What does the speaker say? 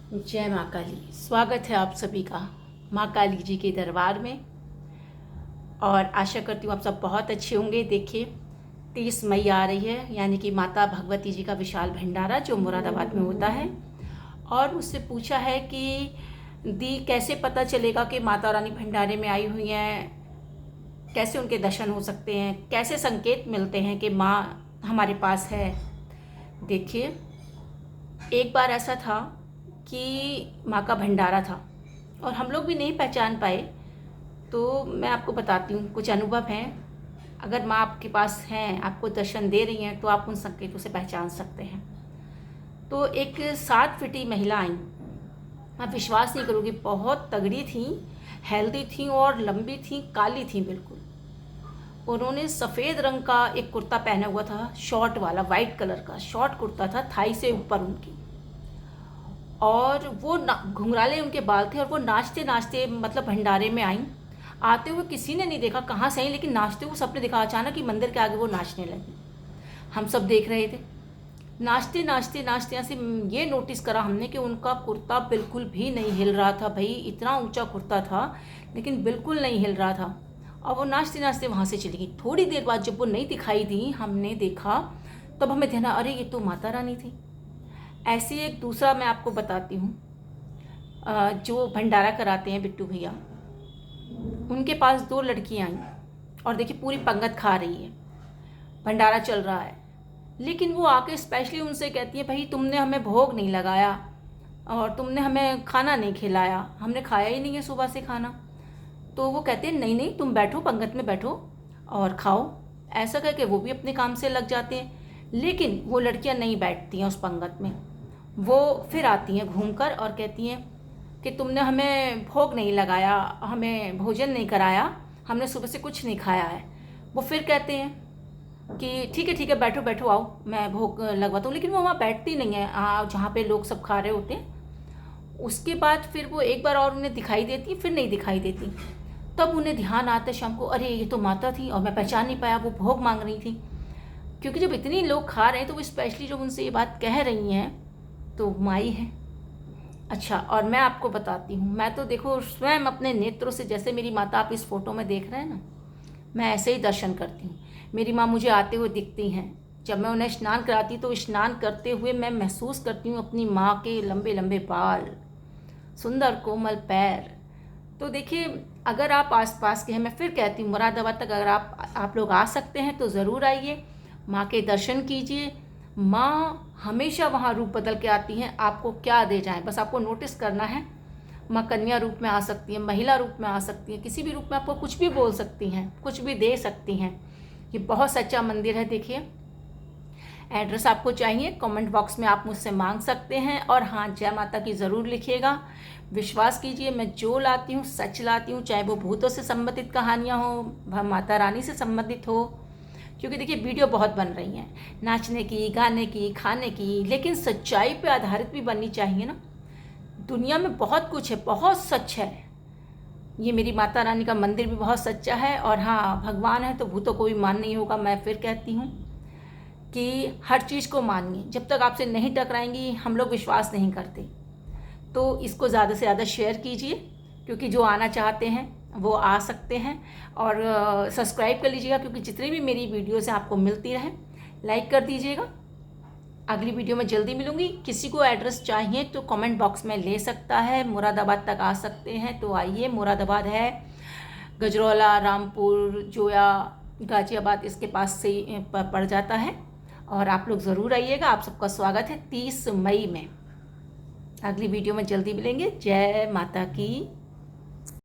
जय माँ काली। स्वागत है आप सभी का माँ काली जी के दरबार में। और आशा करती हूँ आप सब बहुत अच्छे होंगे। देखिए 30 मई आ रही है, यानी कि माता भगवती जी का विशाल भंडारा जो मुरादाबाद में होता है। और मुझसे पूछा है कि दी कैसे पता चलेगा कि माता रानी भंडारे में आई हुई हैं, कैसे उनके दर्शन हो सकते हैं, कैसे संकेत मिलते हैं कि माँ हमारे पास है। देखिए एक बार ऐसा था कि माँ का भंडारा था और हम लोग भी नहीं पहचान पाए। तो मैं आपको बताती हूँ, कुछ अनुभव हैं। अगर माँ आपके पास हैं, आपको दर्शन दे रही हैं, तो आप उन संकेतों से पहचान सकते हैं। तो एक 60 फीटी महिला आई। आप विश्वास नहीं करोगे, बहुत तगड़ी थी, हेल्दी थी और लंबी थी, काली थी बिल्कुल। उन्होंने सफ़ेद रंग का एक कुर्ता पहना हुआ था, शॉर्ट वाला, वाइट कलर का शॉर्ट कुर्ता था, थाई से ऊपर उनकी। और वो घुंघराले उनके बाल थे और वो नाचते नाचते मतलब भंडारे में आई। आते हुए किसी ने नहीं देखा कहाँ से आई, लेकिन नाचते हुए सबने देखा। अचानक ही मंदिर के आगे वो नाचने लगी। हम सब देख रहे थे। नाचते नाचते नाचते ऐसे ये नोटिस करा हमने कि उनका कुर्ता बिल्कुल भी नहीं हिल रहा था। भाई इतना ऊंचा कुर्ता था लेकिन बिल्कुल नहीं हिल रहा था। और वो नाचते नाचते वहाँ से चली गई। थोड़ी देर बाद जब वो नहीं दिखाई दी, हमने देखा, तब हमें ध्यान, अरे ये तो माता रानी थी। ऐसे एक दूसरा मैं आपको बताती हूँ। जो भंडारा कराते हैं बिट्टू भैया, उनके पास 2 लड़कियाँ आई और देखिए पूरी पंगत खा रही है, भंडारा चल रहा है। लेकिन वो आके स्पेशली उनसे कहती है, भाई तुमने हमें भोग नहीं लगाया और तुमने हमें खाना नहीं खिलाया, हमने खाया ही नहीं है सुबह से खाना। तो वो कहते हैं नहीं नहीं, तुम बैठो, पंगत में बैठो और खाओ। ऐसा करके वो भी अपने काम से लग जाते हैं। लेकिन वो लड़कियां नहीं बैठती हैं उस पंगत में। वो फिर आती हैं घूमकर और कहती हैं कि तुमने हमें भोग नहीं लगाया, हमें भोजन नहीं कराया, हमने सुबह से कुछ नहीं खाया है। वो फिर कहते हैं कि ठीक है बैठो बैठो, आओ मैं भोग लगवाता हूँ। लेकिन वो वहाँ बैठती नहीं है जहाँ पे लोग सब खा रहे होते हैं। उसके बाद फिर वो एक बार और उन्हें दिखाई देती, फिर नहीं दिखाई देती। तब उन्हें ध्यान आता है शाम को, अरे ये तो माता थी और मैं पहचान नहीं पाया, वो भोग मांग रही थी। क्योंकि जब इतनी लोग खा रहे हैं तो वो स्पेशली जब उनसे ये बात कह रही हैं तो माई है। अच्छा, और मैं आपको बताती हूँ, मैं तो देखो स्वयं अपने नेत्रों से, जैसे मेरी माता आप इस फोटो में देख रहे हैं ना, मैं ऐसे ही दर्शन करती हूँ। मेरी माँ मुझे आते हुए दिखती हैं। जब मैं उन्हें स्नान कराती तो स्नान करते हुए मैं महसूस करती हूँ अपनी माँ के लंबे लंबे बाल, सुंदर कोमल पैर। तो देखिए अगर आप आसपास के हैं, मैं फिर कहती हूँ मुरादाबाद तक अगर आप लोग आ सकते हैं तो ज़रूर आइए, माँ के दर्शन कीजिए। माँ हमेशा वहाँ रूप बदल के आती हैं, आपको क्या दे जाएं, बस आपको नोटिस करना है। माँ कन्या रूप में आ सकती हैं, महिला रूप में आ सकती हैं, किसी भी रूप में आपको कुछ भी बोल सकती हैं, कुछ भी दे सकती हैं। ये बहुत सच्चा मंदिर है। देखिए एड्रेस आपको चाहिए, कमेंट बॉक्स में आप मुझसे मांग सकते हैं। और हाँ, जय माता की ज़रूर लिखिएगा। विश्वास कीजिए मैं जो लाती हूँ सच लाती हूँ, चाहे वो भूतों से संबंधित कहानियाँ हो, माता रानी से संबंधित हो। क्योंकि देखिए वीडियो बहुत बन रही हैं, नाचने की, गाने की, खाने की, लेकिन सच्चाई पे आधारित भी बननी चाहिए ना। दुनिया में बहुत कुछ है, बहुत सच है। ये मेरी माता रानी का मंदिर भी बहुत सच्चा है। और हाँ, भगवान है तो भूतों को भी मान नहीं होगा। मैं फिर कहती हूँ कि हर चीज़ को मानिए, जब तक आपसे नहीं टकराएंगी हम लोग विश्वास नहीं करते। तो इसको ज़्यादा से ज़्यादा शेयर कीजिए, क्योंकि जो आना चाहते हैं वो आ सकते हैं। और सब्सक्राइब कर लीजिएगा, क्योंकि जितनी भी मेरी वीडियोज़ हैं आपको मिलती रहें। लाइक कर दीजिएगा। अगली वीडियो में जल्दी मिलूंगी। किसी को एड्रेस चाहिए तो कमेंट बॉक्स में ले सकता है। मुरादाबाद तक आ सकते हैं तो आइए। मुरादाबाद है, गजरौला, रामपुर, जोया, गाजियाबाद इसके पास से पड़ जाता है। और आप लोग ज़रूर आइएगा, आप सबका स्वागत है 30 मई में। अगली वीडियो में जल्दी मिलेंगे। जय माता की।